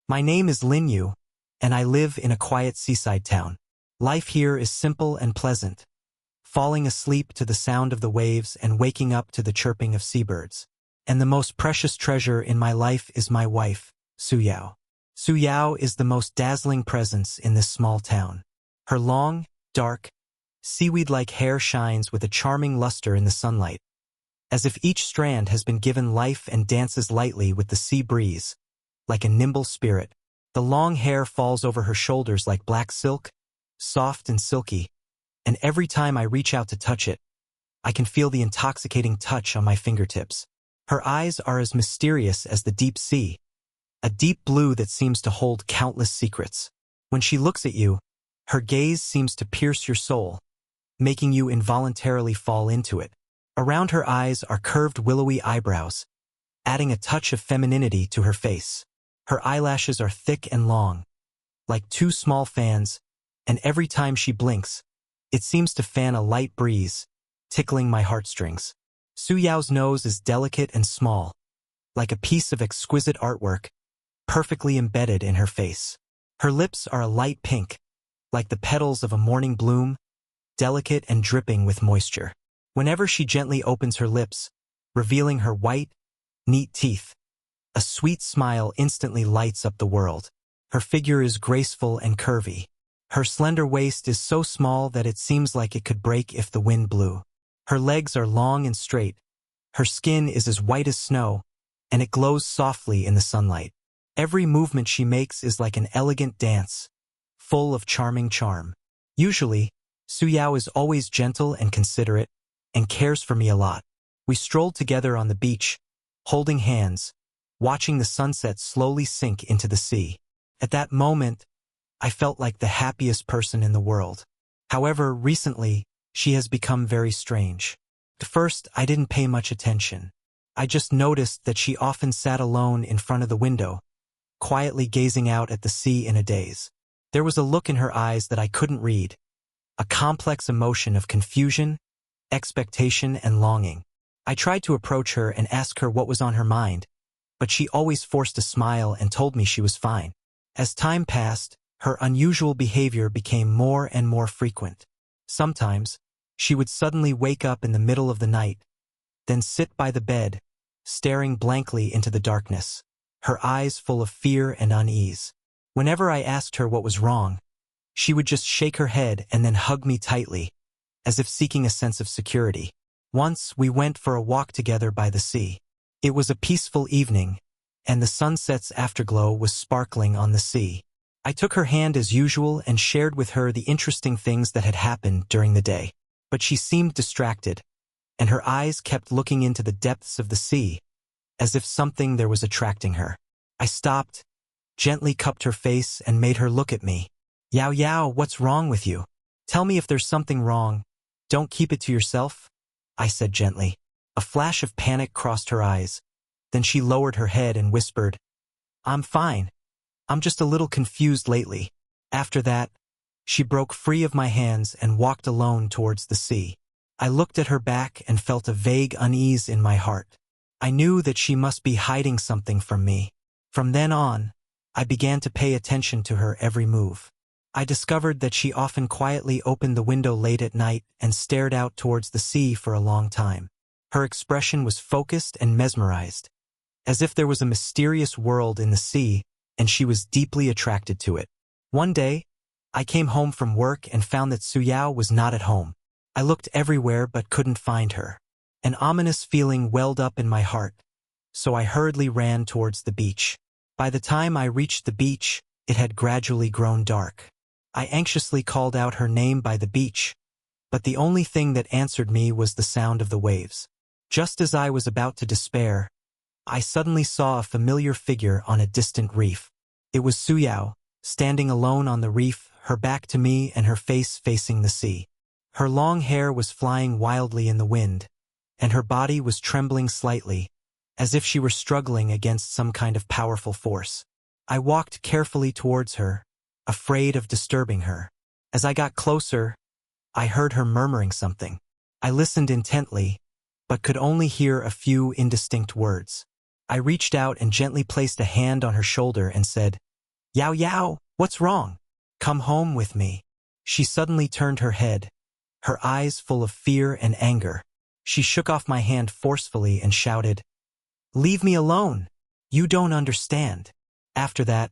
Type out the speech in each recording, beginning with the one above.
My name is Linyu, and I live in a quiet seaside town. Life here is simple and pleasant, falling asleep to the sound of the waves and waking up to the chirping of seabirds. And the most precious treasure in my life is my wife, Suyao. Suyao is the most dazzling presence in this small town. Her long, dark, seaweed-like hair shines with a charming luster in the sunlight, as if each strand has been given life and dances lightly with the sea breeze, like a nimble spirit. The long hair falls over her shoulders like black silk, soft and silky, and every time I reach out to touch it, I can feel the intoxicating touch on my fingertips. Her eyes are as mysterious as the deep sea, a deep blue that seems to hold countless secrets. When she looks at you, her gaze seems to pierce your soul, making you involuntarily fall into it. Around her eyes are curved willowy eyebrows, adding a touch of femininity to her face. Her eyelashes are thick and long, like two small fans, and every time she blinks, it seems to fan a light breeze, tickling my heartstrings. Suyao's nose is delicate and small, like a piece of exquisite artwork, perfectly embedded in her face. Her lips are a light pink, like the petals of a morning bloom, delicate and dripping with moisture. Whenever she gently opens her lips, revealing her white, neat teeth, a sweet smile instantly lights up the world. Her figure is graceful and curvy. Her slender waist is so small that it seems like it could break if the wind blew. Her legs are long and straight. Her skin is as white as snow, and it glows softly in the sunlight. Every movement she makes is like an elegant dance, full of charming charm. Usually, Suyao is always gentle and considerate, and cares for me a lot. We strolled together on the beach, holding hands, watching the sunset slowly sink into the sea. At that moment, I felt like the happiest person in the world. However, recently, she has become very strange. At first, I didn't pay much attention. I just noticed that she often sat alone in front of the window, quietly gazing out at the sea in a daze. There was a look in her eyes that I couldn't read, a complex emotion of confusion, expectation, and longing. I tried to approach her and ask her what was on her mind, but she always forced a smile and told me she was fine. As time passed, her unusual behavior became more and more frequent. Sometimes, she would suddenly wake up in the middle of the night, then sit by the bed, staring blankly into the darkness, her eyes full of fear and unease. Whenever I asked her what was wrong, she would just shake her head and then hug me tightly, as if seeking a sense of security. Once, we went for a walk together by the sea. It was a peaceful evening, and the sunset's afterglow was sparkling on the sea. I took her hand as usual and shared with her the interesting things that had happened during the day. But she seemed distracted, and her eyes kept looking into the depths of the sea, as if something there was attracting her. I stopped, gently cupped her face, and made her look at me. "Yao Yao, what's wrong with you? Tell me if there's something wrong. Don't keep it to yourself," I said gently. A flash of panic crossed her eyes. Then she lowered her head and whispered, "I'm fine. I'm just a little confused lately." After that, she broke free of my hands and walked alone towards the sea. I looked at her back and felt a vague unease in my heart. I knew that she must be hiding something from me. From then on, I began to pay attention to her every move. I discovered that she often quietly opened the window late at night and stared out towards the sea for a long time. Her expression was focused and mesmerized, as if there was a mysterious world in the sea and she was deeply attracted to it. One day, I came home from work and found that Suyao was not at home. I looked everywhere but couldn't find her. An ominous feeling welled up in my heart, so I hurriedly ran towards the beach. By the time I reached the beach, it had gradually grown dark. I anxiously called out her name by the beach, but the only thing that answered me was the sound of the waves. Just as I was about to despair, I suddenly saw a familiar figure on a distant reef. It was Suyao, standing alone on the reef, her back to me and her face facing the sea. Her long hair was flying wildly in the wind, and her body was trembling slightly, as if she were struggling against some kind of powerful force. I walked carefully towards her, afraid of disturbing her. As I got closer, I heard her murmuring something. I listened intently, but could only hear a few indistinct words. I reached out and gently placed a hand on her shoulder and said, Yao Yao, what's wrong? Come home with me. She suddenly turned her head, her eyes full of fear and anger. She shook off my hand forcefully and shouted, Leave me alone! You don't understand. After that,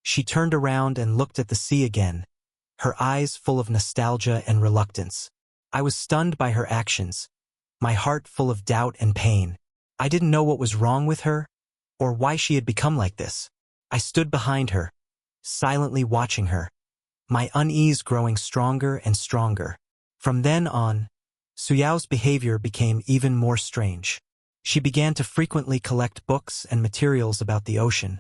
she turned around and looked at the sea again, her eyes full of nostalgia and reluctance. I was stunned by her actions, my heart full of doubt and pain. I didn't know what was wrong with her, or why she had become like this. I stood behind her, silently watching her, my unease growing stronger and stronger. From then on, Suyao's behavior became even more strange. She began to frequently collect books and materials about the ocean,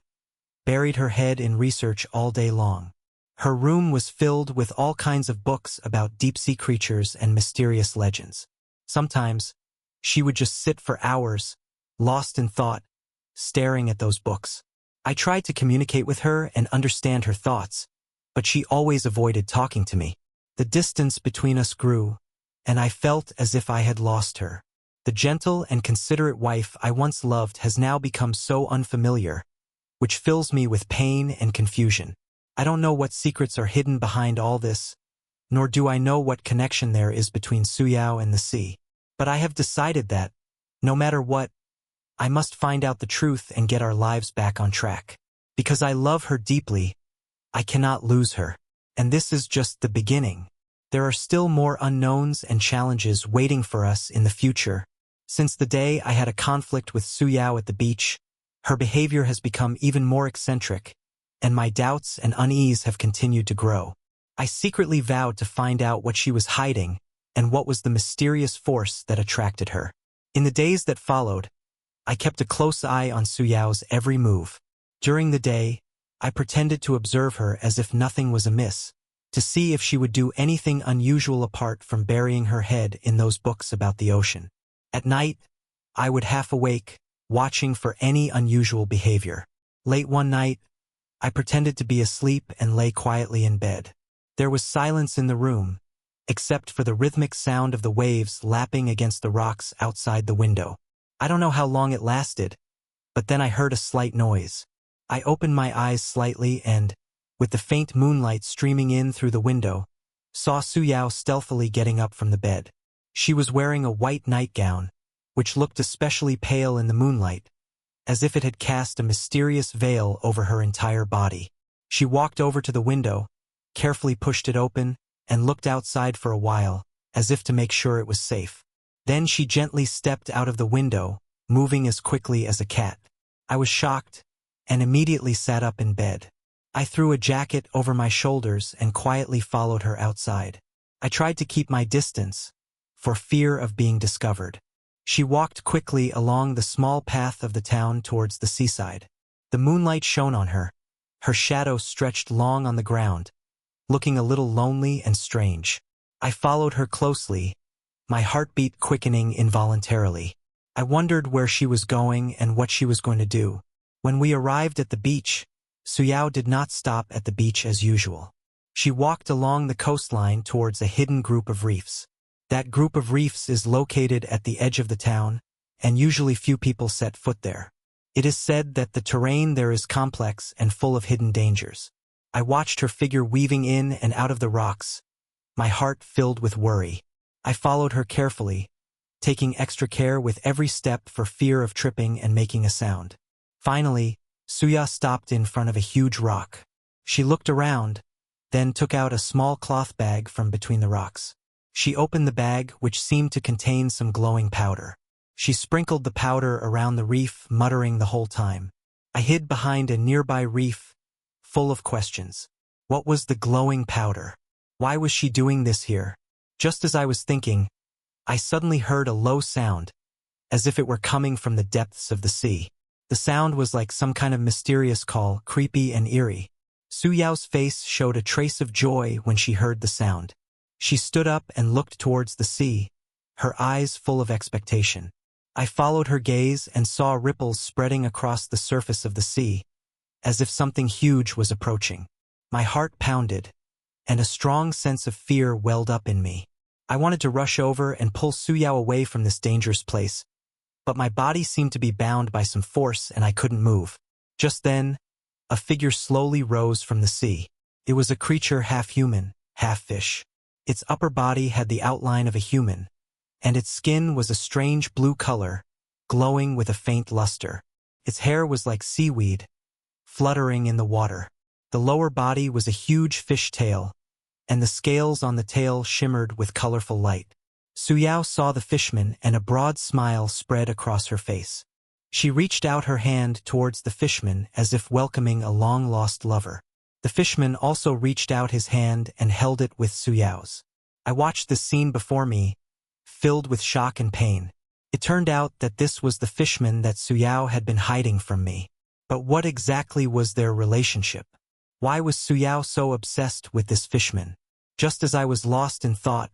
buried her head in research all day long. Her room was filled with all kinds of books about deep-sea creatures and mysterious legends. Sometimes, she would just sit for hours, lost in thought, staring at those books. I tried to communicate with her and understand her thoughts, but she always avoided talking to me. The distance between us grew, and I felt as if I had lost her. The gentle and considerate wife I once loved has now become so unfamiliar, which fills me with pain and confusion. I don't know what secrets are hidden behind all this, nor do I know what connection there is between Suyao and the sea. But I have decided that, no matter what, I must find out the truth and get our lives back on track. Because I love her deeply, I cannot lose her. And this is just the beginning. There are still more unknowns and challenges waiting for us in the future. Since the day I had a conflict with Suyao at the beach, her behavior has become even more eccentric, and my doubts and unease have continued to grow. I secretly vowed to find out what she was hiding and what was the mysterious force that attracted her. In the days that followed, I kept a close eye on Suyao's every move. During the day, I pretended to observe her as if nothing was amiss, to see if she would do anything unusual apart from burying her head in those books about the ocean. At night, I would half awake, watching for any unusual behavior. Late one night, I pretended to be asleep and lay quietly in bed. There was silence in the room, except for the rhythmic sound of the waves lapping against the rocks outside the window. I don't know how long it lasted, but then I heard a slight noise. I opened my eyes slightly and, with the faint moonlight streaming in through the window, saw Suyao stealthily getting up from the bed. She was wearing a white nightgown, which looked especially pale in the moonlight, as if it had cast a mysterious veil over her entire body. She walked over to the window, carefully pushed it open, and looked outside for a while, as if to make sure it was safe. Then she gently stepped out of the window, moving as quickly as a cat. I was shocked, and immediately sat up in bed. I threw a jacket over my shoulders and quietly followed her outside. I tried to keep my distance, for fear of being discovered. She walked quickly along the small path of the town towards the seaside. The moonlight shone on her. Her shadow stretched long on the ground, looking a little lonely and strange. I followed her closely, my heartbeat quickening involuntarily. I wondered where she was going and what she was going to do. When we arrived at the beach, Suyao did not stop at the beach as usual. She walked along the coastline towards a hidden group of reefs. That group of reefs is located at the edge of the town, and usually few people set foot there. It is said that the terrain there is complex and full of hidden dangers. I watched her figure weaving in and out of the rocks, my heart filled with worry. I followed her carefully, taking extra care with every step for fear of tripping and making a sound. Finally, Suya stopped in front of a huge rock. She looked around, then took out a small cloth bag from between the rocks. She opened the bag, which seemed to contain some glowing powder. She sprinkled the powder around the reef, muttering the whole time. I hid behind a nearby reef, full of questions. What was the glowing powder? Why was she doing this here? Just as I was thinking, I suddenly heard a low sound, as if it were coming from the depths of the sea. The sound was like some kind of mysterious call, creepy and eerie. Suyao's face showed a trace of joy when she heard the sound. She stood up and looked towards the sea, her eyes full of expectation. I followed her gaze and saw ripples spreading across the surface of the sea, as if something huge was approaching. My heart pounded, and a strong sense of fear welled up in me. I wanted to rush over and pull Suyao away from this dangerous place, but my body seemed to be bound by some force and I couldn't move. Just then, a figure slowly rose from the sea. It was a creature half human, half fish. Its upper body had the outline of a human, and its skin was a strange blue color, glowing with a faint luster. Its hair was like seaweed, fluttering in the water. The lower body was a huge fish tail, and the scales on the tail shimmered with colorful light. Suyao saw the fishman, and a broad smile spread across her face. She reached out her hand towards the fishman as if welcoming a long-lost lover. The fishman also reached out his hand and held it with Suyao's. I watched this scene before me, filled with shock and pain. It turned out that this was the fishman that Suyao had been hiding from me. But what exactly was their relationship? Why was Suyao so obsessed with this fishman? Just as I was lost in thought,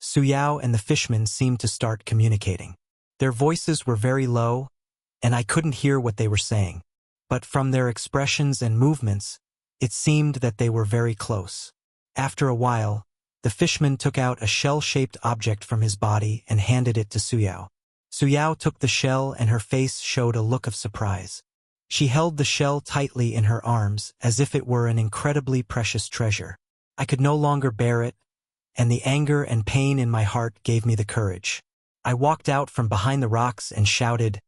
Suyao and the fishman seemed to start communicating. Their voices were very low, and I couldn't hear what they were saying. But from their expressions and movements, it seemed that they were very close. After a while, the fishman took out a shell-shaped object from his body and handed it to Suyao. Suyao took the shell and her face showed a look of surprise. She held the shell tightly in her arms as if it were an incredibly precious treasure. I could no longer bear it, and the anger and pain in my heart gave me the courage. I walked out from behind the rocks and shouted,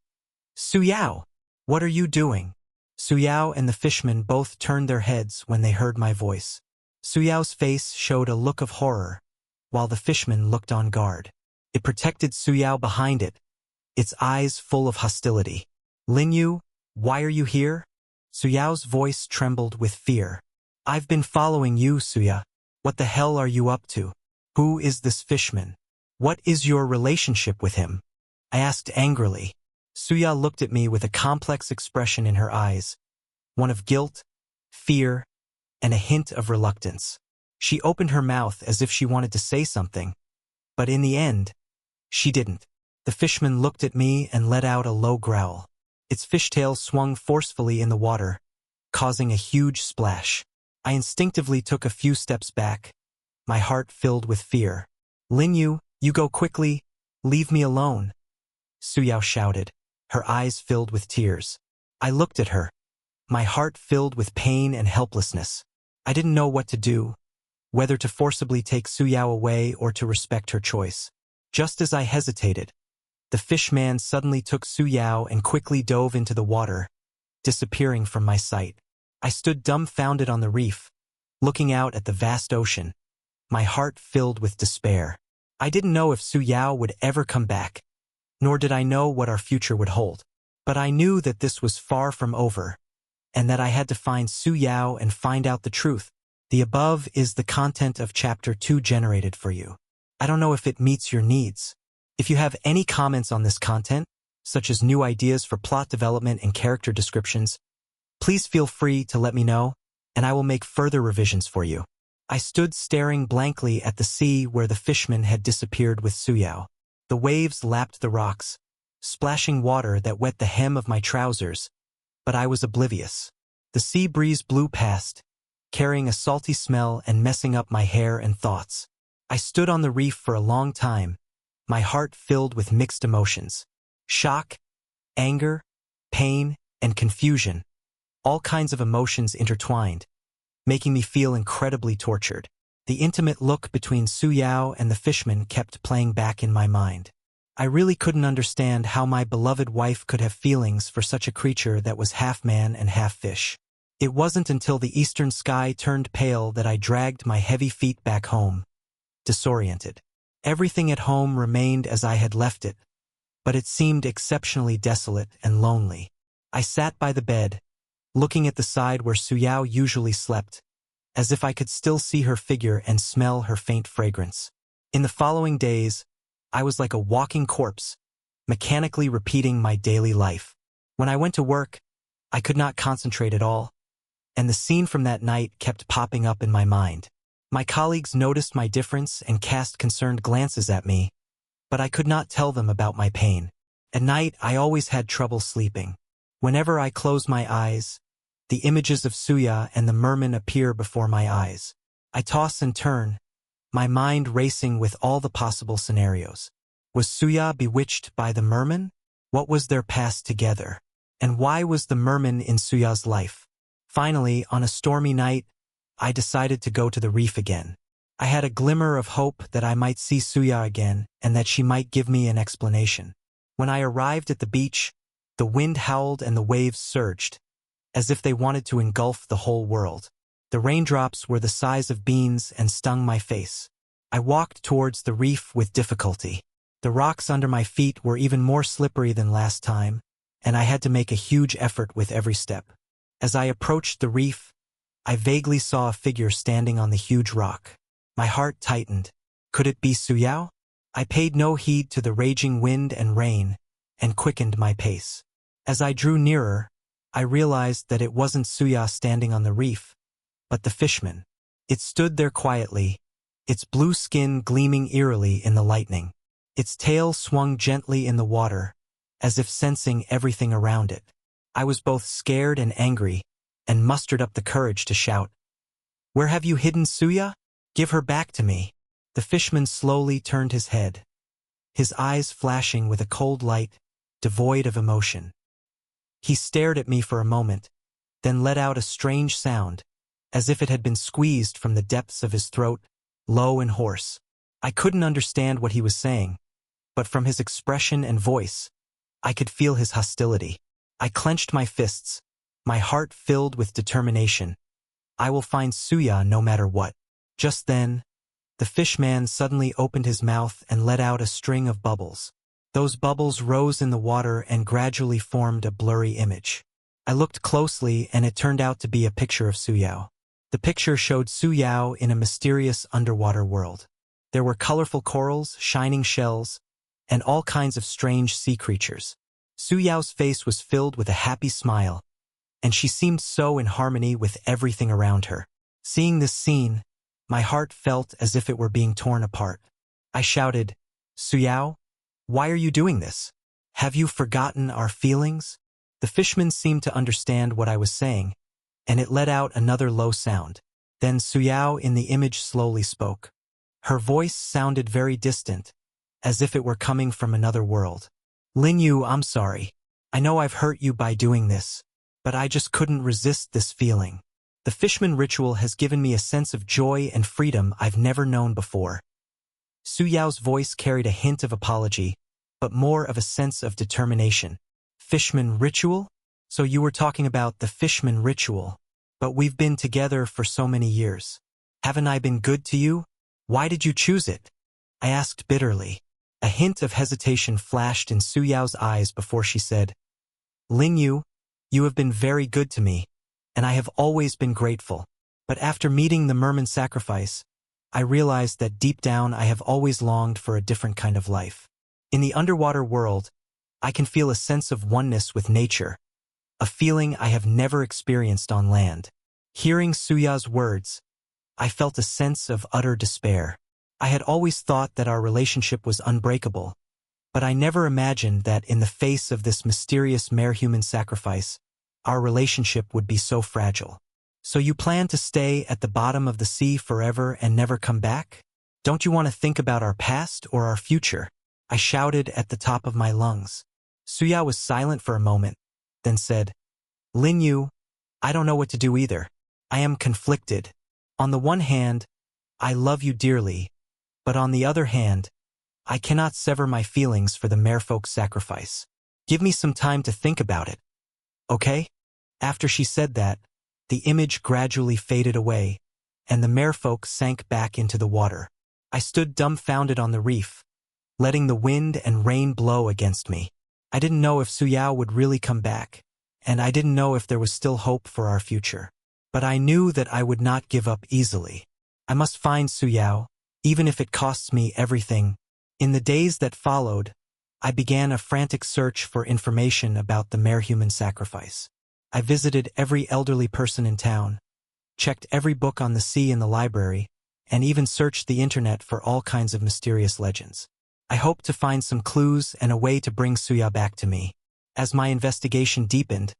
"Suyao, what are you doing?" Suyao and the fishman both turned their heads when they heard my voice. Suyao's face showed a look of horror, while the fishman looked on guard. It protected Suyao behind it, its eyes full of hostility. "Linyu, why are you here?" Suyao's voice trembled with fear. "I've been following you, Suya. What the hell are you up to? Who is this fishman? What is your relationship with him?" I asked angrily. Suya looked at me with a complex expression in her eyes, one of guilt, fear, and a hint of reluctance. She opened her mouth as if she wanted to say something, but in the end, she didn't. The fishman looked at me and let out a low growl. Its fishtail swung forcefully in the water, causing a huge splash. I instinctively took a few steps back, my heart filled with fear. "Linyu, you go quickly, leave me alone," Suyao shouted, her eyes filled with tears. I looked at her, my heart filled with pain and helplessness. I didn't know what to do, whether to forcibly take Suyao away or to respect her choice. Just as I hesitated, the fishman suddenly took Suyao and quickly dove into the water, disappearing from my sight. I stood dumbfounded on the reef, looking out at the vast ocean, my heart filled with despair. I didn't know if Suyao would ever come back, nor did I know what our future would hold. But I knew that this was far from over, and that I had to find Suyao and find out the truth. The above is the content of Chapter 2 generated for you. I don't know if it meets your needs. If you have any comments on this content, such as new ideas for plot development and character descriptions, please feel free to let me know, and I will make further revisions for you. I stood staring blankly at the sea where the fishman had disappeared with Suyao. The waves lapped the rocks, splashing water that wet the hem of my trousers, but I was oblivious. The sea breeze blew past, carrying a salty smell and messing up my hair and thoughts. I stood on the reef for a long time, my heart filled with mixed emotions. Shock, anger, pain, and confusion. All kinds of emotions intertwined, making me feel incredibly tortured. The intimate look between Suyao and the fishman kept playing back in my mind. I really couldn't understand how my beloved wife could have feelings for such a creature that was half man and half fish. It wasn't until the eastern sky turned pale that I dragged my heavy feet back home, disoriented. Everything at home remained as I had left it, but it seemed exceptionally desolate and lonely. I sat by the bed, looking at the side where Suyao usually slept, as if I could still see her figure and smell her faint fragrance. In the following days, I was like a walking corpse, mechanically repeating my daily life. When I went to work, I could not concentrate at all, and the scene from that night kept popping up in my mind. My colleagues noticed my difference and cast concerned glances at me, but I could not tell them about my pain. At night, I always had trouble sleeping. Whenever I close my eyes, the images of Suya and the merman appear before my eyes. I toss and turn, my mind racing with all the possible scenarios. Was Suya bewitched by the merman? What was their past together? And why was the merman in Suya's life? Finally, on a stormy night, I decided to go to the reef again. I had a glimmer of hope that I might see Suya again and that she might give me an explanation. When I arrived at the beach, the wind howled and the waves surged, as if they wanted to engulf the whole world. The raindrops were the size of beans and stung my face. I walked towards the reef with difficulty. The rocks under my feet were even more slippery than last time, and I had to make a huge effort with every step. As I approached the reef, I vaguely saw a figure standing on the huge rock. My heart tightened. Could it be Suyao? I paid no heed to the raging wind and rain, and quickened my pace. As I drew nearer, I realized that it wasn't Suya standing on the reef, but the fishman. It stood there quietly, its blue skin gleaming eerily in the lightning. Its tail swung gently in the water, as if sensing everything around it. I was both scared and angry, and mustered up the courage to shout, "Where have you hidden Suya? Give her back to me." The fishman slowly turned his head, his eyes flashing with a cold light, devoid of emotion. He stared at me for a moment, then let out a strange sound, as if it had been squeezed from the depths of his throat, low and hoarse. I couldn't understand what he was saying, but from his expression and voice, I could feel his hostility. I clenched my fists, my heart filled with determination. I will find Suya no matter what. Just then, the fishman suddenly opened his mouth and let out a string of bubbles. Those bubbles rose in the water and gradually formed a blurry image. I looked closely and it turned out to be a picture of Suyao. The picture showed Suyao in a mysterious underwater world. There were colorful corals, shining shells, and all kinds of strange sea creatures. Suyao's face was filled with a happy smile, and she seemed so in harmony with everything around her. Seeing this scene, my heart felt as if it were being torn apart. I shouted, "Suyao, why are you doing this? Have you forgotten our feelings?" The fishman seemed to understand what I was saying, and it let out another low sound. Then Suyao in the image slowly spoke. Her voice sounded very distant, as if it were coming from another world. "Linyu, I'm sorry. I know I've hurt you by doing this, but I just couldn't resist this feeling. The fishman ritual has given me a sense of joy and freedom I've never known before." Suyao's voice carried a hint of apology, but more of a sense of determination. "Fishman ritual? So you were talking about the fishman ritual. But we've been together for so many years. Haven't I been good to you? Why did you choose it?" I asked bitterly. A hint of hesitation flashed in Suyao's eyes before she said, "Linyu, you have been very good to me, and I have always been grateful. But after meeting the merman sacrifice, I realized that deep down I have always longed for a different kind of life. In the underwater world, I can feel a sense of oneness with nature, a feeling I have never experienced on land." Hearing Suya's words, I felt a sense of utter despair. I had always thought that our relationship was unbreakable, but I never imagined that in the face of this mysterious mare-human sacrifice, our relationship would be so fragile. "So you plan to stay at the bottom of the sea forever and never come back? Don't you want to think about our past or our future?" I shouted at the top of my lungs. Suya was silent for a moment, then said, "Linyu, I don't know what to do either. I am conflicted. On the one hand, I love you dearly, but on the other hand, I cannot sever my feelings for the merfolk's sacrifice. Give me some time to think about it. Okay?" After she said that, the image gradually faded away, and the merfolk sank back into the water. I stood dumbfounded on the reef, letting the wind and rain blow against me. I didn't know if Suyao would really come back, and I didn't know if there was still hope for our future. But I knew that I would not give up easily. I must find Suyao, even if it costs me everything. In the days that followed, I began a frantic search for information about the mare-human sacrifice. I visited every elderly person in town, checked every book on the sea in the library, and even searched the internet for all kinds of mysterious legends. I hoped to find some clues and a way to bring Suya back to me. As my investigation deepened,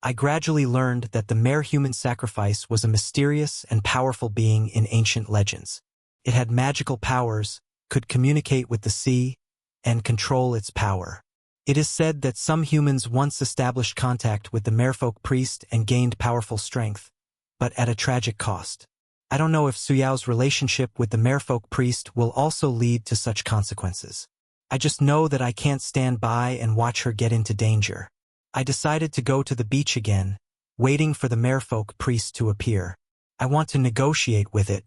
I gradually learned that the mare-human sacrifice was a mysterious and powerful being in ancient legends. It had magical powers, could communicate with the sea, and control its power. It is said that some humans once established contact with the merfolk priest and gained powerful strength, but at a tragic cost. I don't know if Suyao's relationship with the merfolk priest will also lead to such consequences. I just know that I can't stand by and watch her get into danger. I decided to go to the beach again, waiting for the merfolk priest to appear. I want to negotiate with it.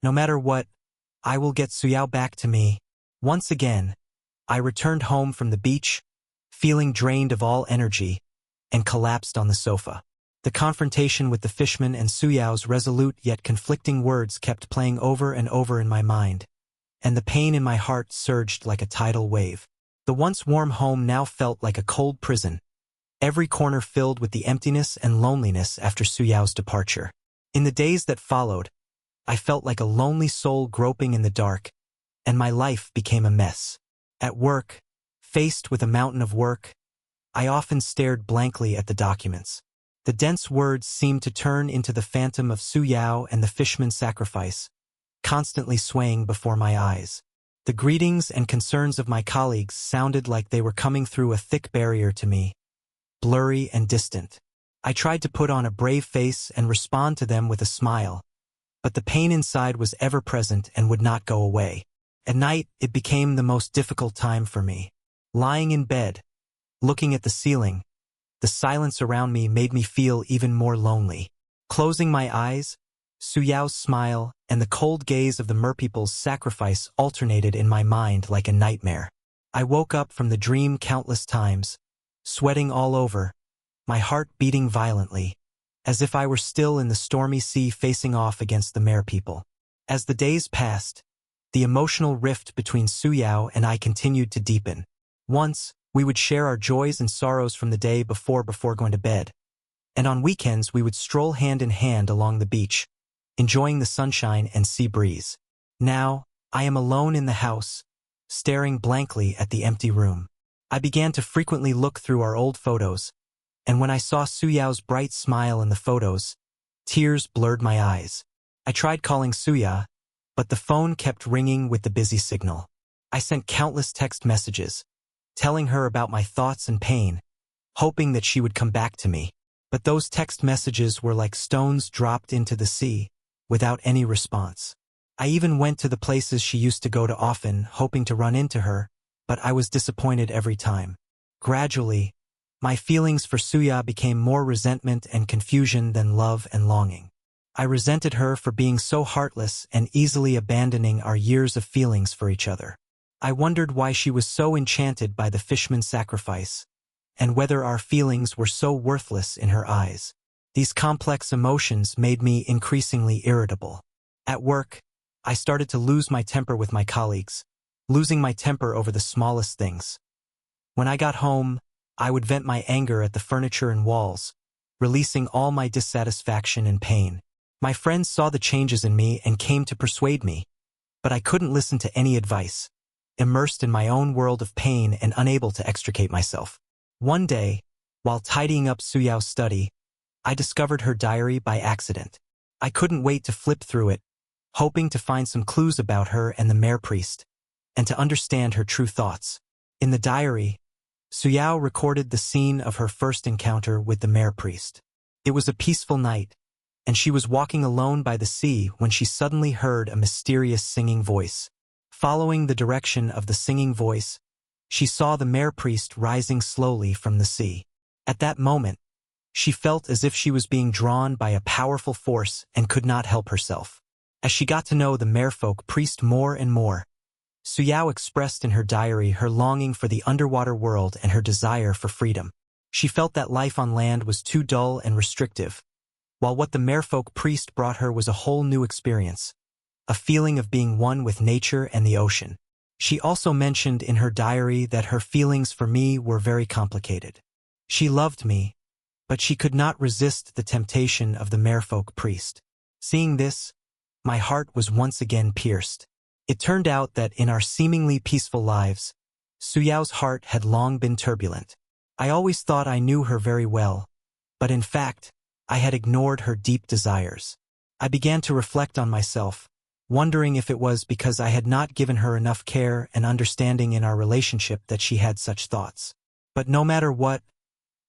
No matter what, I will get Suyao back to me. Once again, I returned home from the beach, feeling drained of all energy, and collapsed on the sofa. The confrontation with the fishman and Suyao's resolute yet conflicting words kept playing over and over in my mind, and the pain in my heart surged like a tidal wave. The once warm home now felt like a cold prison, every corner filled with the emptiness and loneliness after Suyao's departure. In the days that followed, I felt like a lonely soul groping in the dark, and my life became a mess. At work, faced with a mountain of work, I often stared blankly at the documents. The dense words seemed to turn into the phantom of Suyao and the fishman's sacrifice, constantly swaying before my eyes. The greetings and concerns of my colleagues sounded like they were coming through a thick barrier to me, blurry and distant. I tried to put on a brave face and respond to them with a smile, but the pain inside was ever present and would not go away. At night, it became the most difficult time for me. Lying in bed, looking at the ceiling, the silence around me made me feel even more lonely. Closing my eyes, Suyao's smile and the cold gaze of the merpeople's sacrifice alternated in my mind like a nightmare. I woke up from the dream countless times, sweating all over, my heart beating violently, as if I were still in the stormy sea facing off against the merpeople. As the days passed, the emotional rift between Suyao and I continued to deepen. Once, we would share our joys and sorrows from the day before going to bed, and on weekends we would stroll hand in hand along the beach, enjoying the sunshine and sea breeze. Now, I am alone in the house, staring blankly at the empty room. I began to frequently look through our old photos, and when I saw Suyao's bright smile in the photos, tears blurred my eyes. I tried calling Suya, but the phone kept ringing with the busy signal. I sent countless text messages, telling her about my thoughts and pain, hoping that she would come back to me. But those text messages were like stones dropped into the sea, without any response. I even went to the places she used to go to often, hoping to run into her, but I was disappointed every time. Gradually, my feelings for Suya became more resentment and confusion than love and longing. I resented her for being so heartless and easily abandoning our years of feelings for each other. I wondered why she was so enchanted by the fishman's sacrifice, and whether our feelings were so worthless in her eyes. These complex emotions made me increasingly irritable. At work, I started to lose my temper with my colleagues, losing my temper over the smallest things. When I got home, I would vent my anger at the furniture and walls, releasing all my dissatisfaction and pain. My friends saw the changes in me and came to persuade me, but I couldn't listen to any advice, immersed in my own world of pain and unable to extricate myself. One day, while tidying up Suyao's study, I discovered her diary by accident. I couldn't wait to flip through it, hoping to find some clues about her and the mayor priest, and to understand her true thoughts. In the diary, Suyao recorded the scene of her first encounter with the mayor priest. It was a peaceful night, and she was walking alone by the sea when she suddenly heard a mysterious singing voice. Following the direction of the singing voice, she saw the mayor priest rising slowly from the sea. At that moment, she felt as if she was being drawn by a powerful force and could not help herself. As she got to know the merfolk priest more and more, Suyao expressed in her diary her longing for the underwater world and her desire for freedom. She felt that life on land was too dull and restrictive, while what the merfolk priest brought her was a whole new experience, a feeling of being one with nature and the ocean. She also mentioned in her diary that her feelings for me were very complicated. She loved me, but she could not resist the temptation of the merfolk priest. Seeing this, my heart was once again pierced. It turned out that in our seemingly peaceful lives, Suyao's heart had long been turbulent. I always thought I knew her very well, but in fact, I had ignored her deep desires. I began to reflect on myself, wondering if it was because I had not given her enough care and understanding in our relationship that she had such thoughts. But no matter what,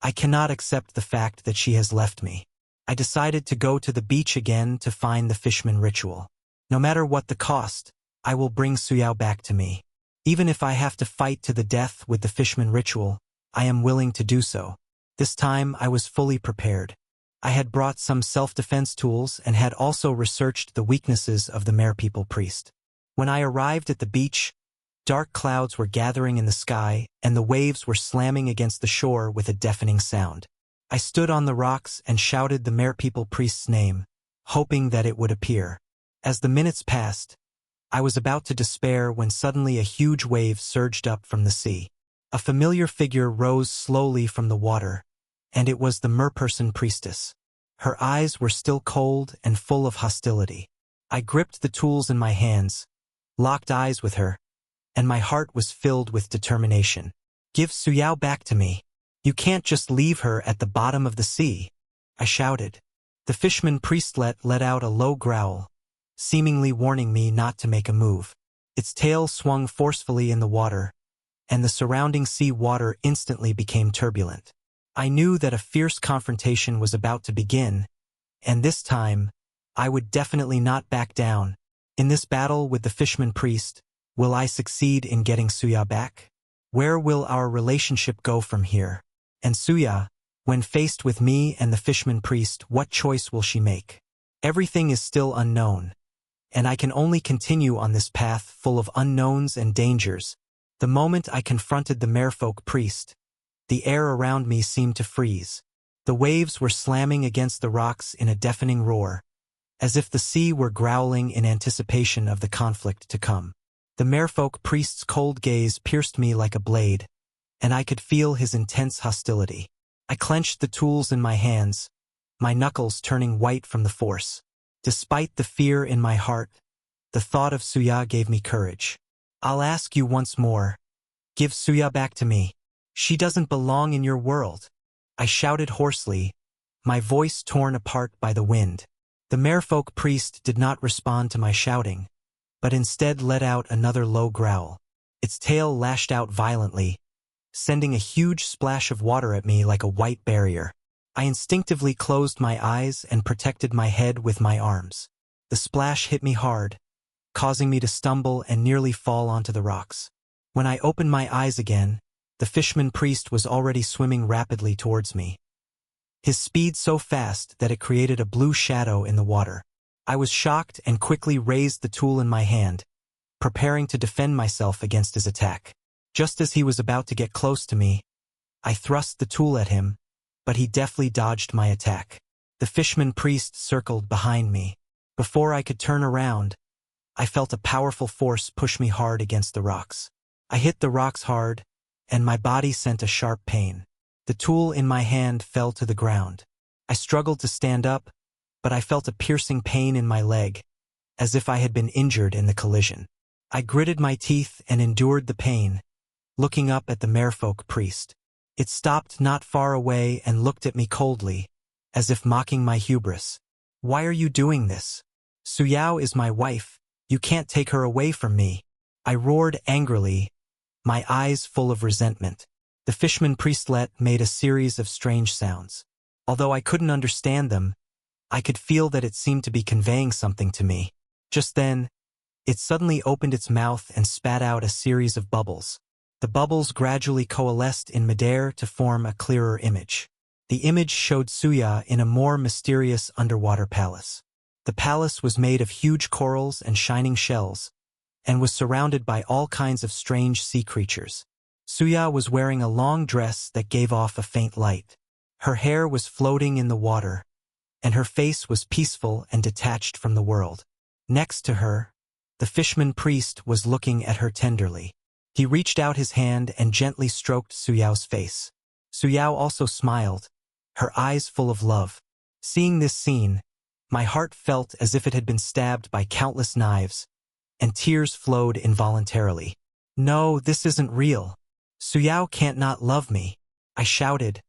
I cannot accept the fact that she has left me. I decided to go to the beach again to find the fishman ritual. No matter what the cost, I will bring Suyao back to me. Even if I have to fight to the death with the fishman ritual, I am willing to do so. This time I was fully prepared. I had brought some self-defense tools and had also researched the weaknesses of the Merpeople priest. When I arrived at the beach, dark clouds were gathering in the sky and the waves were slamming against the shore with a deafening sound. I stood on the rocks and shouted the Merpeople priest's name, hoping that it would appear. As the minutes passed, I was about to despair when suddenly a huge wave surged up from the sea. A familiar figure rose slowly from the water, and it was the merperson priestess. Her eyes were still cold and full of hostility. I gripped the tools in my hands, locked eyes with her, and my heart was filled with determination. Give Suyao back to me. You can't just leave her at the bottom of the sea, I shouted. The fishman priestlet let out a low growl, seemingly warning me not to make a move. Its tail swung forcefully in the water, and the surrounding sea water instantly became turbulent. I knew that a fierce confrontation was about to begin, and this time, I would definitely not back down. In this battle with the fishman priest, will I succeed in getting Suya back? Where will our relationship go from here? And Suya, when faced with me and the fishman priest, what choice will she make? Everything is still unknown, and I can only continue on this path full of unknowns and dangers. The moment I confronted the merfolk priest, the air around me seemed to freeze. The waves were slamming against the rocks in a deafening roar, as if the sea were growling in anticipation of the conflict to come. The merfolk priest's cold gaze pierced me like a blade, and I could feel his intense hostility. I clenched the tools in my hands, my knuckles turning white from the force. Despite the fear in my heart, the thought of Suya gave me courage. I'll ask you once more. Give Suya back to me. She doesn't belong in your world. I shouted hoarsely, my voice torn apart by the wind. The merfolk priest did not respond to my shouting, but instead let out another low growl. Its tail lashed out violently, sending a huge splash of water at me like a white barrier. I instinctively closed my eyes and protected my head with my arms. The splash hit me hard, causing me to stumble and nearly fall onto the rocks. When I opened my eyes again, the fishman priest was already swimming rapidly towards me. His speed so fast that it created a blue shadow in the water. I was shocked and quickly raised the tool in my hand, preparing to defend myself against his attack. Just as he was about to get close to me, I thrust the tool at him, but he deftly dodged my attack. The fishman priest circled behind me. Before I could turn around, I felt a powerful force push me hard against the rocks. I hit the rocks hard, and my body sent a sharp pain. The tool in my hand fell to the ground. I struggled to stand up, but I felt a piercing pain in my leg, as if I had been injured in the collision. I gritted my teeth and endured the pain, looking up at the merfolk priest. It stopped not far away and looked at me coldly, as if mocking my hubris. Why are you doing this? Suyao is my wife. You can't take her away from me. I roared angrily, my eyes full of resentment. The fishman priestlet made a series of strange sounds. Although I couldn't understand them, I could feel that it seemed to be conveying something to me. Just then, it suddenly opened its mouth and spat out a series of bubbles. The bubbles gradually coalesced in midair to form a clearer image. The image showed Suya in a more mysterious underwater palace. The palace was made of huge corals and shining shells, and was surrounded by all kinds of strange sea creatures. Suya was wearing a long dress that gave off a faint light. Her hair was floating in the water, and her face was peaceful and detached from the world. Next to her, the fishman priest was looking at her tenderly. He reached out his hand and gently stroked Suyao's face. Suyao also smiled, her eyes full of love. Seeing this scene, my heart felt as if it had been stabbed by countless knives, and tears flowed involuntarily. No, this isn't real. Suyao can't not love me, I shouted,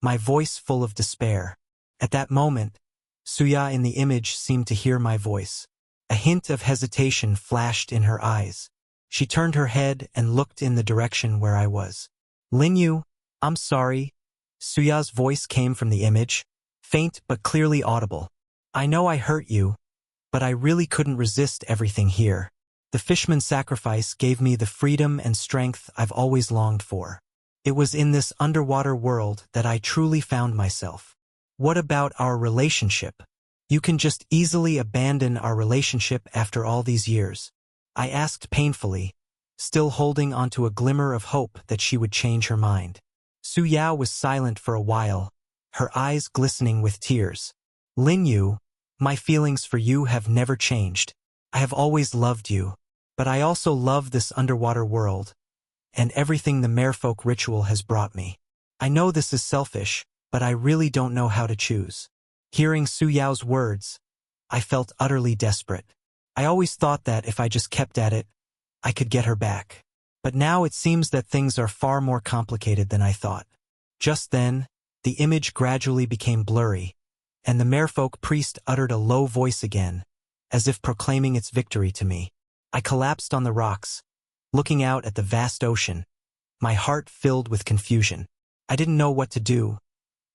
my voice full of despair. At that moment, Suya in the image seemed to hear my voice. A hint of hesitation flashed in her eyes. She turned her head and looked in the direction where I was. Linyu, I'm sorry. Suya's voice came from the image, faint but clearly audible. I know I hurt you, but I really couldn't resist everything here. The fishman's sacrifice gave me the freedom and strength I've always longed for. It was in this underwater world that I truly found myself. What about our relationship? You can just easily abandon our relationship after all these years, I asked painfully, still holding onto a glimmer of hope that she would change her mind. Suya was silent for a while, her eyes glistening with tears. Lin Yu, my feelings for you have never changed. I have always loved you, but I also love this underwater world, and everything the merfolk ritual has brought me. I know this is selfish, but I really don't know how to choose. Hearing Suyao's words, I felt utterly desperate. I always thought that if I just kept at it, I could get her back. But now it seems that things are far more complicated than I thought. Just then, the image gradually became blurry, and the merfolk priest uttered a low voice again, as if proclaiming its victory to me. I collapsed on the rocks, looking out at the vast ocean, my heart filled with confusion. I didn't know what to do,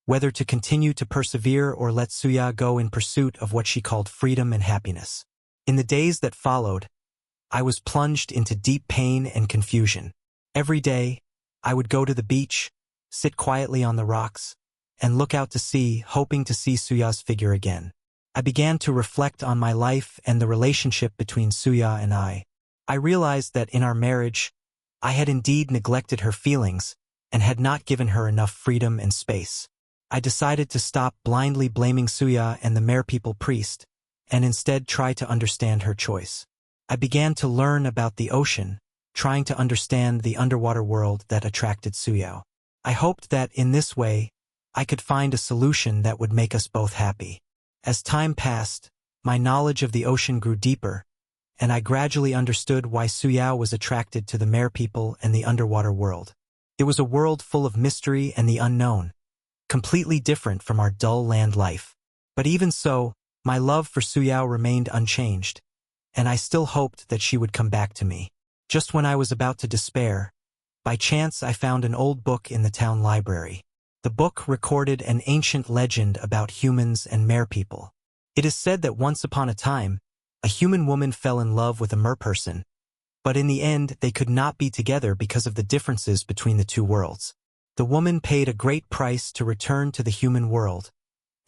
whether to continue to persevere or let Suya go in pursuit of what she called freedom and happiness. In the days that followed, I was plunged into deep pain and confusion. Every day, I would go to the beach, sit quietly on the rocks, and look out to sea, hoping to see Suya's figure again. I began to reflect on my life and the relationship between Suya and I. I realized that in our marriage, I had indeed neglected her feelings and had not given her enough freedom and space. I decided to stop blindly blaming Suya and the merpeople priest, and instead try to understand her choice. I began to learn about the ocean, trying to understand the underwater world that attracted Suya. I hoped that in this way, I could find a solution that would make us both happy. As time passed, my knowledge of the ocean grew deeper, and I gradually understood why Suya was attracted to the merpeople and the underwater world. It was a world full of mystery and the unknown, completely different from our dull land life. But even so, my love for Suya remained unchanged, and I still hoped that she would come back to me. Just when I was about to despair, by chance I found an old book in the town library. The book recorded an ancient legend about humans and merpeople. It is said that once upon a time, a human woman fell in love with a merperson, but in the end they could not be together because of the differences between the two worlds. The woman paid a great price to return to the human world,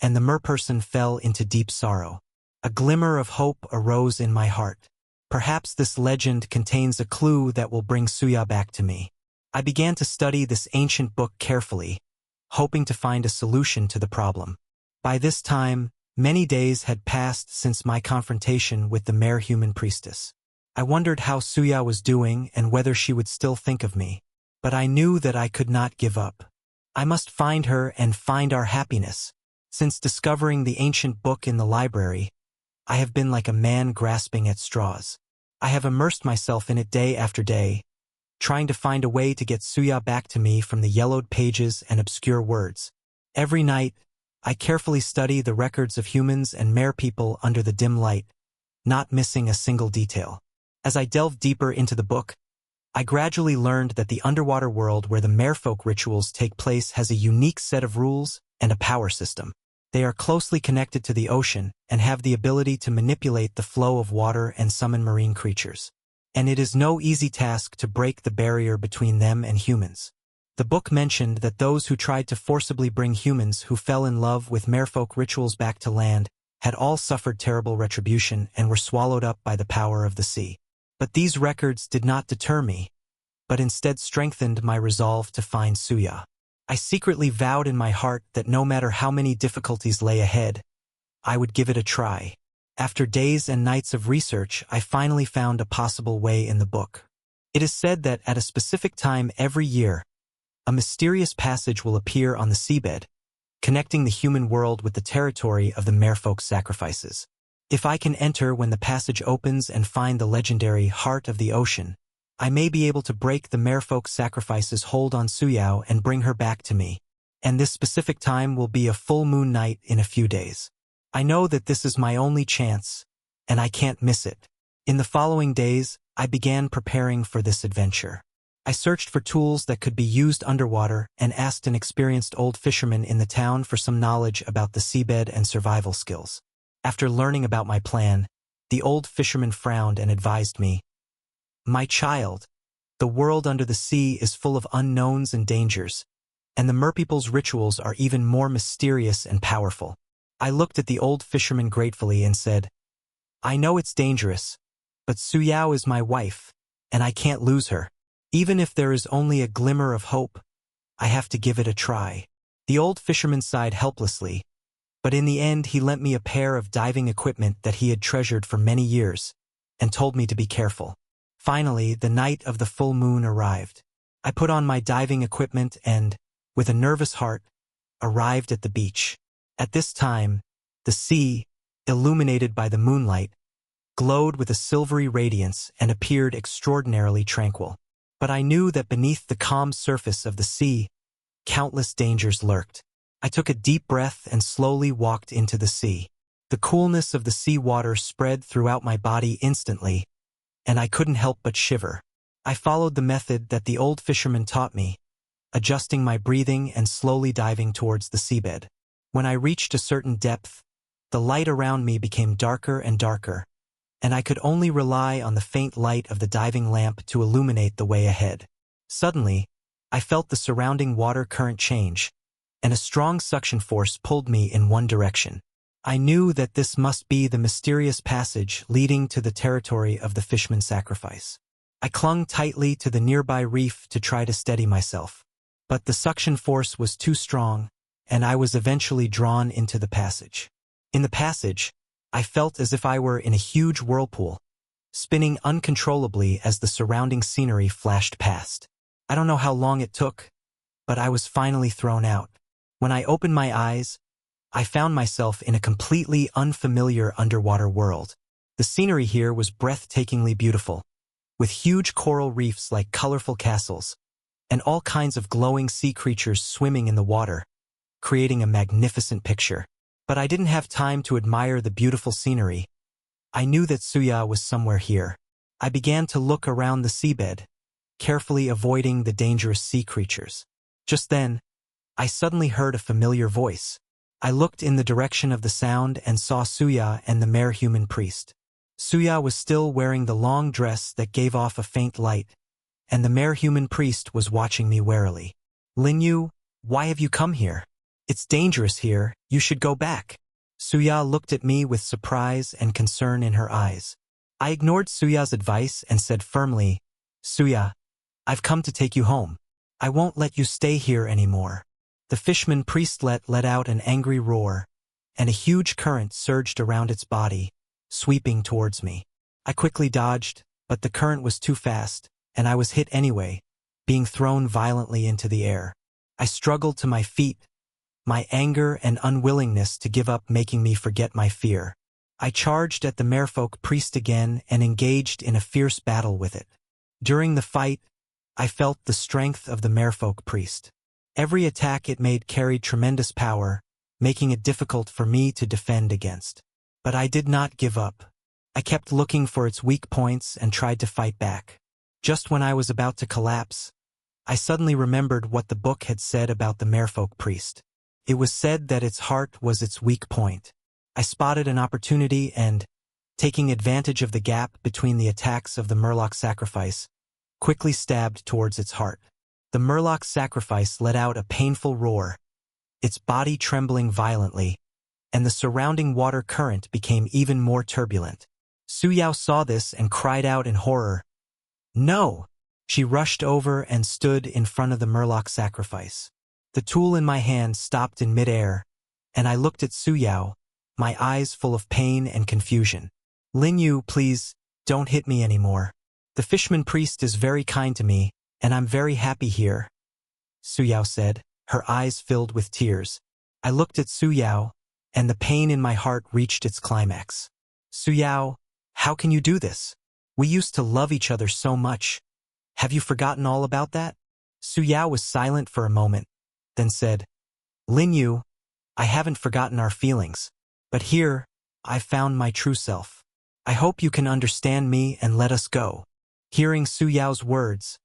and the merperson fell into deep sorrow. A glimmer of hope arose in my heart. Perhaps this legend contains a clue that will bring Suya back to me. I began to study this ancient book carefully, hoping to find a solution to the problem. By this time, many days had passed since my confrontation with the mere-human priestess. I wondered how Suya was doing and whether she would still think of me. But I knew that I could not give up. I must find her and find our happiness. Since discovering the ancient book in the library, I have been like a man grasping at straws. I have immersed myself in it day after day, trying to find a way to get Suya back to me from the yellowed pages and obscure words. Every night, I carefully study the records of humans and merpeople under the dim light, not missing a single detail. As I delved deeper into the book, I gradually learned that the underwater world where the merfolk rituals take place has a unique set of rules and a power system. They are closely connected to the ocean and have the ability to manipulate the flow of water and summon marine creatures. And it is no easy task to break the barrier between them and humans. The book mentioned that those who tried to forcibly bring humans who fell in love with merfolk rituals back to land had all suffered terrible retribution and were swallowed up by the power of the sea. But these records did not deter me, but instead strengthened my resolve to find Suya. I secretly vowed in my heart that no matter how many difficulties lay ahead, I would give it a try. After days and nights of research, I finally found a possible way in the book. It is said that at a specific time every year, a mysterious passage will appear on the seabed, connecting the human world with the territory of the merfolk sacrifices. If I can enter when the passage opens and find the legendary heart of the ocean, I may be able to break the merfolk sacrifices' hold on Suya and bring her back to me. And this specific time will be a full moon night in a few days. I know that this is my only chance, and I can't miss it. In the following days, I began preparing for this adventure. I searched for tools that could be used underwater and asked an experienced old fisherman in the town for some knowledge about the seabed and survival skills. After learning about my plan, the old fisherman frowned and advised me, "My child, the world under the sea is full of unknowns and dangers, and the merpeople's rituals are even more mysterious and powerful." I looked at the old fisherman gratefully and said, "I know it's dangerous, but Suyao is my wife, and I can't lose her. Even if there is only a glimmer of hope, I have to give it a try." The old fisherman sighed helplessly, but in the end he lent me a pair of diving equipment that he had treasured for many years, and told me to be careful. Finally, the night of the full moon arrived. I put on my diving equipment and, with a nervous heart, arrived at the beach. At this time, the sea, illuminated by the moonlight, glowed with a silvery radiance and appeared extraordinarily tranquil. But I knew that beneath the calm surface of the sea, countless dangers lurked. I took a deep breath and slowly walked into the sea. The coolness of the sea water spread throughout my body instantly, and I couldn't help but shiver. I followed the method that the old fisherman taught me, adjusting my breathing and slowly diving towards the seabed. When I reached a certain depth, the light around me became darker and darker, and I could only rely on the faint light of the diving lamp to illuminate the way ahead. Suddenly, I felt the surrounding water current change, and a strong suction force pulled me in one direction. I knew that this must be the mysterious passage leading to the territory of the fishman's sacrifice. I clung tightly to the nearby reef to try to steady myself, but the suction force was too strong, and I was eventually drawn into the passage. In the passage, I felt as if I were in a huge whirlpool, spinning uncontrollably as the surrounding scenery flashed past. I don't know how long it took, but I was finally thrown out. When I opened my eyes, I found myself in a completely unfamiliar underwater world. The scenery here was breathtakingly beautiful, with huge coral reefs like colorful castles, and all kinds of glowing sea creatures swimming in the water, creating a magnificent picture. But I didn't have time to admire the beautiful scenery. I knew that Suya was somewhere here. I began to look around the seabed, carefully avoiding the dangerous sea creatures. Just then, I suddenly heard a familiar voice. I looked in the direction of the sound and saw Suya and the mere-human priest. Suya was still wearing the long dress that gave off a faint light, and the mere-human priest was watching me warily. "Linyu, why have you come here? It's dangerous here, you should go back." Suya looked at me with surprise and concern in her eyes. I ignored Suya's advice and said firmly, "Suya, I've come to take you home. I won't let you stay here anymore." The fishman priestlet let out an angry roar, and a huge current surged around its body, sweeping towards me. I quickly dodged, but the current was too fast, and I was hit anyway, being thrown violently into the air. I struggled to my feet, my anger and unwillingness to give up making me forget my fear. I charged at the merfolk priest again and engaged in a fierce battle with it. During the fight, I felt the strength of the merfolk priest. Every attack it made carried tremendous power, making it difficult for me to defend against. But I did not give up. I kept looking for its weak points and tried to fight back. Just when I was about to collapse, I suddenly remembered what the book had said about the merfolk priest. It was said that its heart was its weak point. I spotted an opportunity and, taking advantage of the gap between the attacks of the Murloc sacrifice, quickly stabbed towards its heart. The Murloc sacrifice let out a painful roar, its body trembling violently, and the surrounding water current became even more turbulent. Suyao saw this and cried out in horror, "No!" She rushed over and stood in front of the Murloc sacrifice. The tool in my hand stopped in midair, and I looked at Suyao, my eyes full of pain and confusion. "Linyu, please, don't hit me anymore. The fishman priest is very kind to me, and I'm very happy here," Suyao said, her eyes filled with tears. I looked at Suyao, and the pain in my heart reached its climax. "Suyao, how can you do this? We used to love each other so much. Have you forgotten all about that?" Suyao was silent for a moment, then said, "Linyu, I haven't forgotten our feelings, but here, I've found my true self. I hope you can understand me and let us go." Hearing Suyao's words,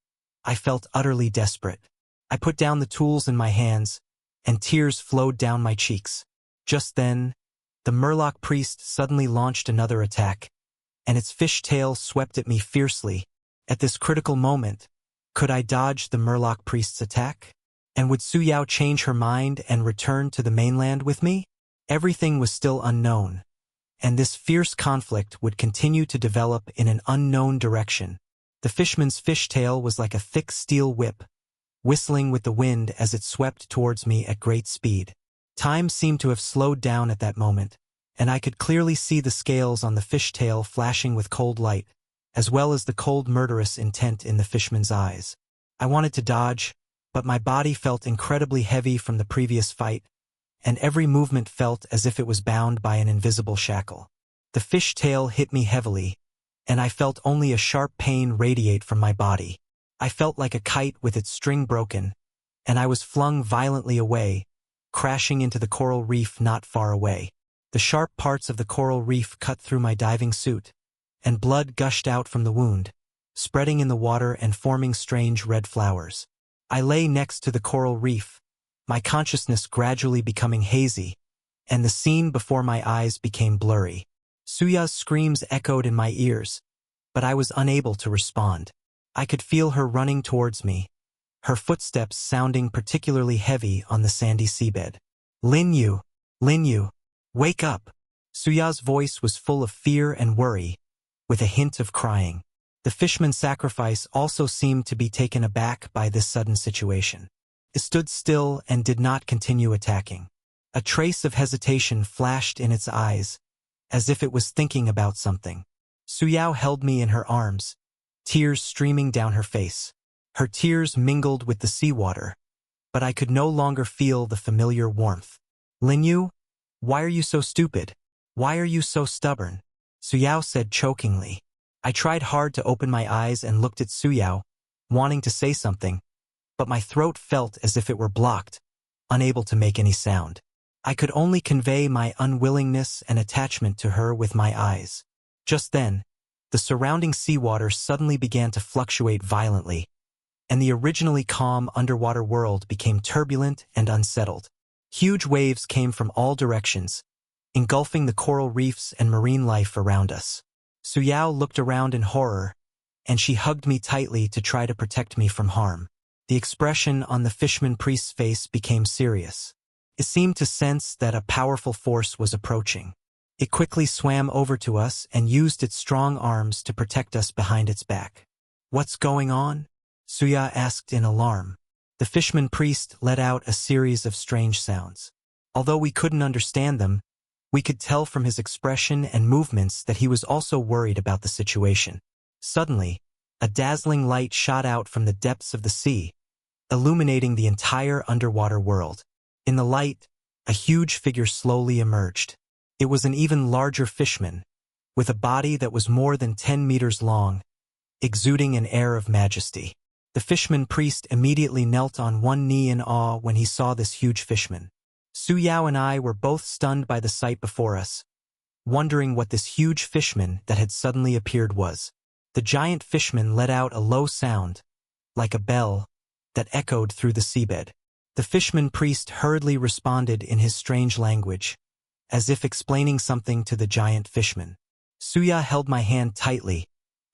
I felt utterly desperate. I put down the tools in my hands, and tears flowed down my cheeks. Just then, the Murloc priest suddenly launched another attack, and its fish tail swept at me fiercely. At this critical moment, could I dodge the Murloc priest's attack? And would Su Yao change her mind and return to the mainland with me? Everything was still unknown, and this fierce conflict would continue to develop in an unknown direction. The fishman's fishtail was like a thick steel whip, whistling with the wind as it swept towards me at great speed. Time seemed to have slowed down at that moment, and I could clearly see the scales on the fishtail flashing with cold light, as well as the cold murderous intent in the fishman's eyes. I wanted to dodge, but my body felt incredibly heavy from the previous fight, and every movement felt as if it was bound by an invisible shackle. The fishtail hit me heavily, and I felt only a sharp pain radiate from my body. I felt like a kite with its string broken, and I was flung violently away, crashing into the coral reef not far away. The sharp parts of the coral reef cut through my diving suit, and blood gushed out from the wound, spreading in the water and forming strange red flowers. I lay next to the coral reef, my consciousness gradually becoming hazy, and the scene before my eyes became blurry. Suya's screams echoed in my ears, but I was unable to respond. I could feel her running towards me, her footsteps sounding particularly heavy on the sandy seabed. Lin Yu, wake up! Suya's voice was full of fear and worry, with a hint of crying. The fishman's sacrifice also seemed to be taken aback by this sudden situation. It stood still and did not continue attacking. A trace of hesitation flashed in its eyes, as if it was thinking about something. Su Yao held me in her arms, tears streaming down her face. Her tears mingled with the seawater, but I could no longer feel the familiar warmth. Lin Yu, why are you so stupid? Why are you so stubborn? Su Yao said chokingly. I tried hard to open my eyes and looked at Su Yao, wanting to say something, but my throat felt as if it were blocked, unable to make any sound. I could only convey my unwillingness and attachment to her with my eyes. Just then, the surrounding seawater suddenly began to fluctuate violently, and the originally calm underwater world became turbulent and unsettled. Huge waves came from all directions, engulfing the coral reefs and marine life around us. Su Yao looked around in horror, and she hugged me tightly to try to protect me from harm. The expression on the fishman priest's face became serious. It seemed to sense that a powerful force was approaching. It quickly swam over to us and used its strong arms to protect us behind its back. What's going on? Suya asked in alarm. The fishman priest let out a series of strange sounds. Although we couldn't understand them, we could tell from his expression and movements that he was also worried about the situation. Suddenly, a dazzling light shot out from the depths of the sea, illuminating the entire underwater world. In the light, a huge figure slowly emerged. It was an even larger fishman, with a body that was more than 10 meters long, exuding an air of majesty. The fishman priest immediately knelt on one knee in awe when he saw this huge fishman. Su Yao and I were both stunned by the sight before us, wondering what this huge fishman that had suddenly appeared was. The giant fishman let out a low sound, like a bell, that echoed through the seabed. The fishman priest hurriedly responded in his strange language, as if explaining something to the giant fishman. Suya held my hand tightly,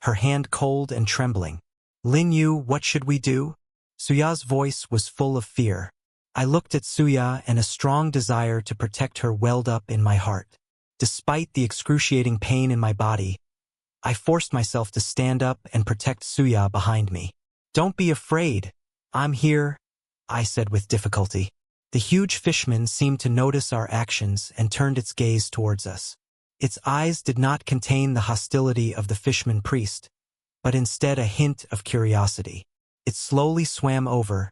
her hand cold and trembling. Lin Yu, what should we do? Suya's voice was full of fear. I looked at Suya and a strong desire to protect her welled up in my heart. Despite the excruciating pain in my body, I forced myself to stand up and protect Suya behind me. Don't be afraid. I'm here, I said with difficulty. The huge fishman seemed to notice our actions and turned its gaze towards us. Its eyes did not contain the hostility of the fishman priest, but instead a hint of curiosity. It slowly swam over,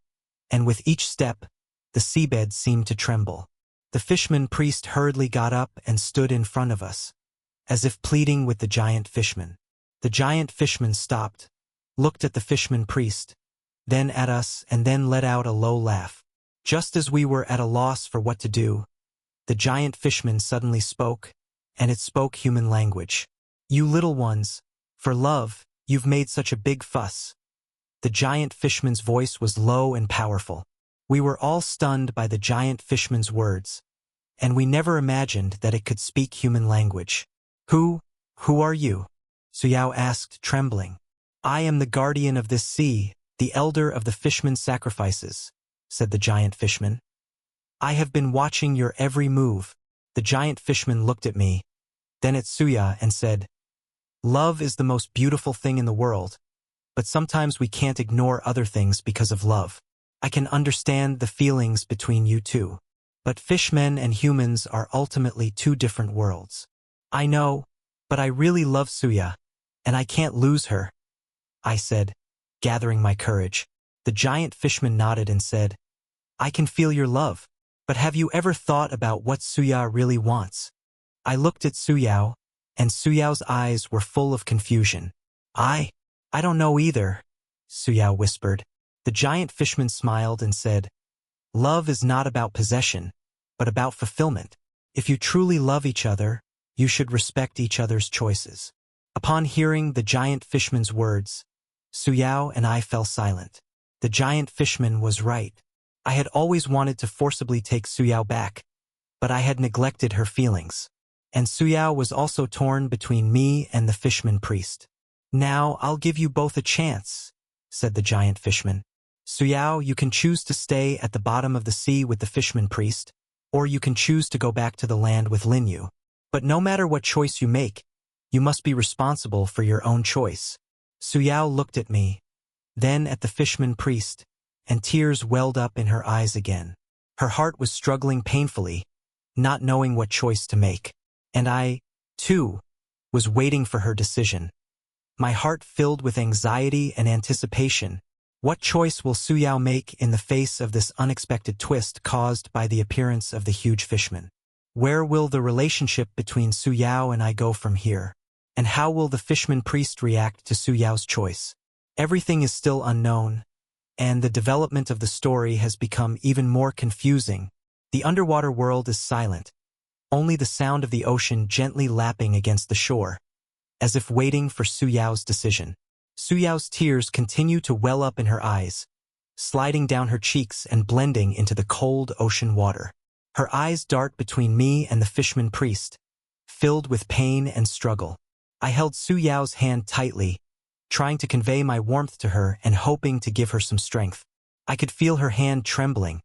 and with each step, the seabed seemed to tremble. The fishman priest hurriedly got up and stood in front of us, as if pleading with the giant fishman. The giant fishman stopped, looked at the fishman priest, then at us, and then let out a low laugh. Just as we were at a loss for what to do, the giant fishman suddenly spoke, and it spoke human language. You little ones, for love, you've made such a big fuss. The giant fishman's voice was low and powerful. We were all stunned by the giant fishman's words, and we never imagined that it could speak human language. Who are you? Suyao asked, trembling. I am the guardian of this sea, the elder of the fishman's sacrifices, said the giant fishman. I have been watching your every move. The giant fishman looked at me, then at Suya and said, Love is the most beautiful thing in the world, but sometimes we can't ignore other things because of love. I can understand the feelings between you two. But fishmen and humans are ultimately two different worlds. I know, but I really love Suya, and I can't lose her, I said, gathering my courage. The giant fishman nodded and said, I can feel your love, but have you ever thought about what Suya really wants? I looked at Suyao, and Suyao's eyes were full of confusion. I don't know either, Suyao whispered. The giant fishman smiled and said, Love is not about possession, but about fulfillment. If you truly love each other, you should respect each other's choices. Upon hearing the giant fishman's words, Suyao and I fell silent. The giant fishman was right. I had always wanted to forcibly take Suyao back, but I had neglected her feelings. And Suyao was also torn between me and the fishman priest. Now I'll give you both a chance, said the giant fishman. Suyao, you can choose to stay at the bottom of the sea with the fishman priest, or you can choose to go back to the land with Linyu. But no matter what choice you make, you must be responsible for your own choice. Suyao looked at me, then at the fishman priest, and tears welled up in her eyes again. Her heart was struggling painfully, not knowing what choice to make. And I, too, was waiting for her decision. My heart filled with anxiety and anticipation. What choice will Suyao make in the face of this unexpected twist caused by the appearance of the huge fishman? Where will the relationship between Suyao and I go from here? And how will the fishman priest react to Suyao's choice? Everything is still unknown, and the development of the story has become even more confusing. The underwater world is silent, only the sound of the ocean gently lapping against the shore, as if waiting for Suyao's decision. Suyao's tears continue to well up in her eyes, sliding down her cheeks and blending into the cold ocean water. Her eyes dart between me and the fishman priest, filled with pain and struggle. I held Suyao's hand tightly, trying to convey my warmth to her and hoping to give her some strength. I could feel her hand trembling,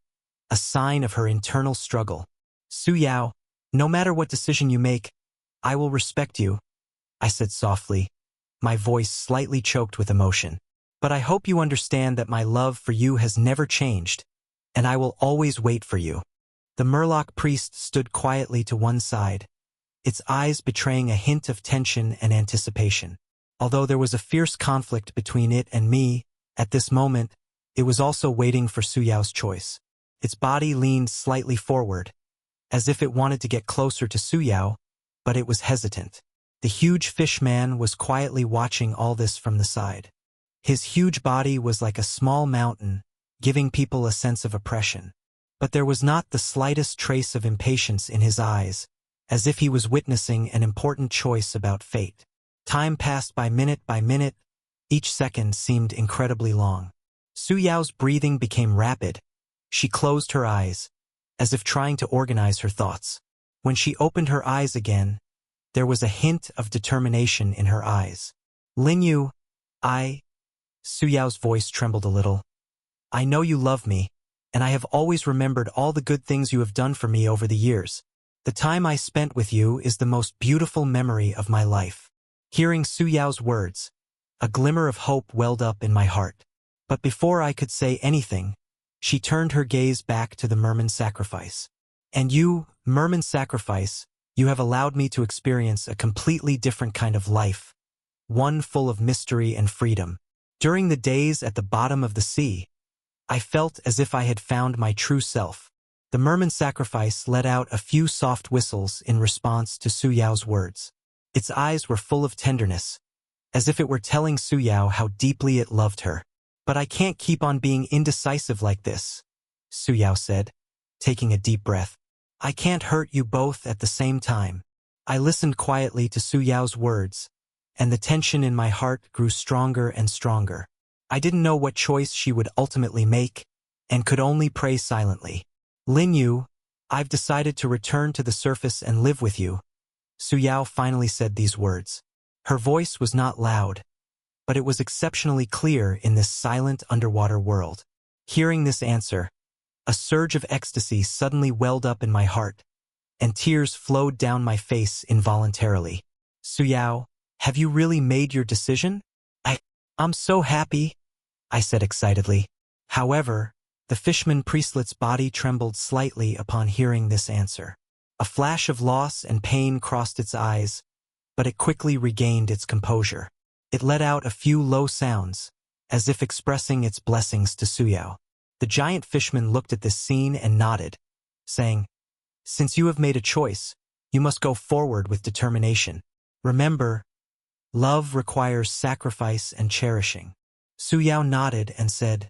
a sign of her internal struggle. Suyao, no matter what decision you make, I will respect you, I said softly, my voice slightly choked with emotion. But I hope you understand that my love for you has never changed, and I will always wait for you. The Murloc priest stood quietly to one side, its eyes betraying a hint of tension and anticipation. Although there was a fierce conflict between it and me, at this moment, it was also waiting for Suyao's choice. Its body leaned slightly forward, as if it wanted to get closer to Suyao, but it was hesitant. The huge fish man was quietly watching all this from the side. His huge body was like a small mountain, giving people a sense of oppression. But there was not the slightest trace of impatience in his eyes, as if he was witnessing an important choice about fate. Time passed by minute, each second seemed incredibly long. Suyao's breathing became rapid. She closed her eyes, as if trying to organize her thoughts. When she opened her eyes again, there was a hint of determination in her eyes. Linyu, Suyao's voice trembled a little. I know you love me, and I have always remembered all the good things you have done for me over the years. The time I spent with you is the most beautiful memory of my life. Hearing Suyao's words, a glimmer of hope welled up in my heart. But before I could say anything, she turned her gaze back to the merman sacrifice. And you, merman sacrifice, you have allowed me to experience a completely different kind of life, one full of mystery and freedom. During the days at the bottom of the sea, I felt as if I had found my true self. The merman sacrifice let out a few soft whistles in response to Suyao's words. Its eyes were full of tenderness, as if it were telling Suyao how deeply it loved her. But I can't keep on being indecisive like this, Suyao said, taking a deep breath. I can't hurt you both at the same time. I listened quietly to Suyao's words, and the tension in my heart grew stronger and stronger. I didn't know what choice she would ultimately make, and could only pray silently. Linyu, I've decided to return to the surface and live with you. Suyao finally said these words. Her voice was not loud, but it was exceptionally clear in this silent underwater world. Hearing this answer, a surge of ecstasy suddenly welled up in my heart, and tears flowed down my face involuntarily. Suyao, have you really made your decision? I'm so happy, I said excitedly. However, the fishman priestlet's body trembled slightly upon hearing this answer. A flash of loss and pain crossed its eyes, but it quickly regained its composure. It let out a few low sounds, as if expressing its blessings to Suyao. The giant fishman looked at this scene and nodded, saying, Since you have made a choice, you must go forward with determination. Remember, love requires sacrifice and cherishing. Suyao nodded and said,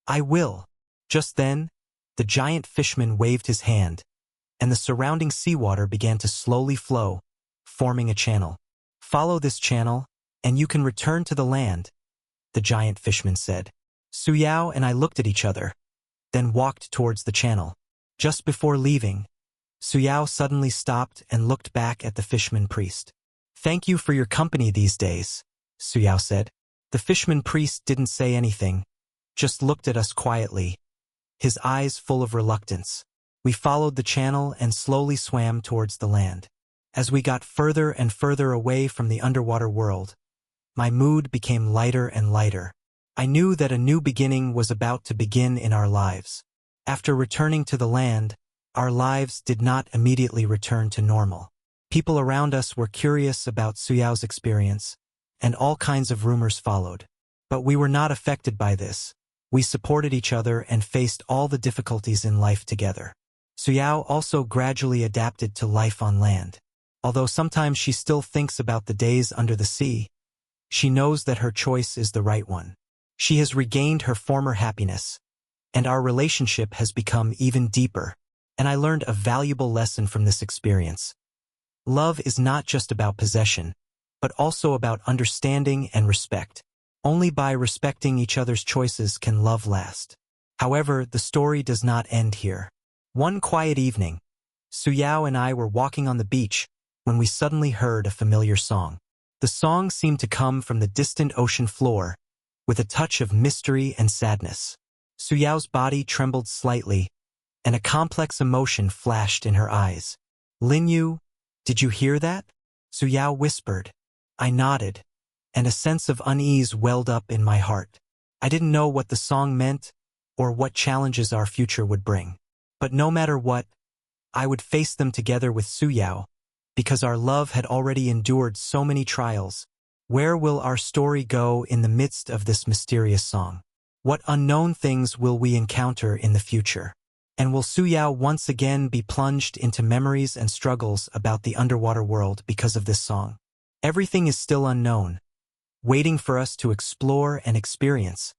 I will. Just then, the giant fishman waved his hand, and the surrounding seawater began to slowly flow, forming a channel. Follow this channel, and you can return to the land, the giant fishman said. Suyao and I looked at each other, then walked towards the channel. Just before leaving, Suyao suddenly stopped and looked back at the fishman priest. Thank you for your company these days, Suyao said. The fishman priest didn't say anything, just looked at us quietly, his eyes full of reluctance. We followed the channel and slowly swam towards the land. As we got further and further away from the underwater world, my mood became lighter and lighter. I knew that a new beginning was about to begin in our lives. After returning to the land, our lives did not immediately return to normal. People around us were curious about Suyao's experience, and all kinds of rumors followed. But we were not affected by this. We supported each other and faced all the difficulties in life together. Suyao also gradually adapted to life on land. Although sometimes she still thinks about the days under the sea, she knows that her choice is the right one. She has regained her former happiness, and our relationship has become even deeper, and I learned a valuable lesson from this experience. Love is not just about possession, but also about understanding and respect. Only by respecting each other's choices can love last. However, the story does not end here. One quiet evening, Suyao and I were walking on the beach when we suddenly heard a familiar song. The song seemed to come from the distant ocean floor, with a touch of mystery and sadness. Suyao's body trembled slightly, and a complex emotion flashed in her eyes. Linyu, did you hear that? Suyao whispered. I nodded, and a sense of unease welled up in my heart. I didn't know what the song meant or what challenges our future would bring. But no matter what, I would face them together with Suyao, because our love had already endured so many trials. Where will our story go in the midst of this mysterious song? What unknown things will we encounter in the future? And will Suyao once again be plunged into memories and struggles about the underwater world because of this song? Everything is still unknown, waiting for us to explore and experience.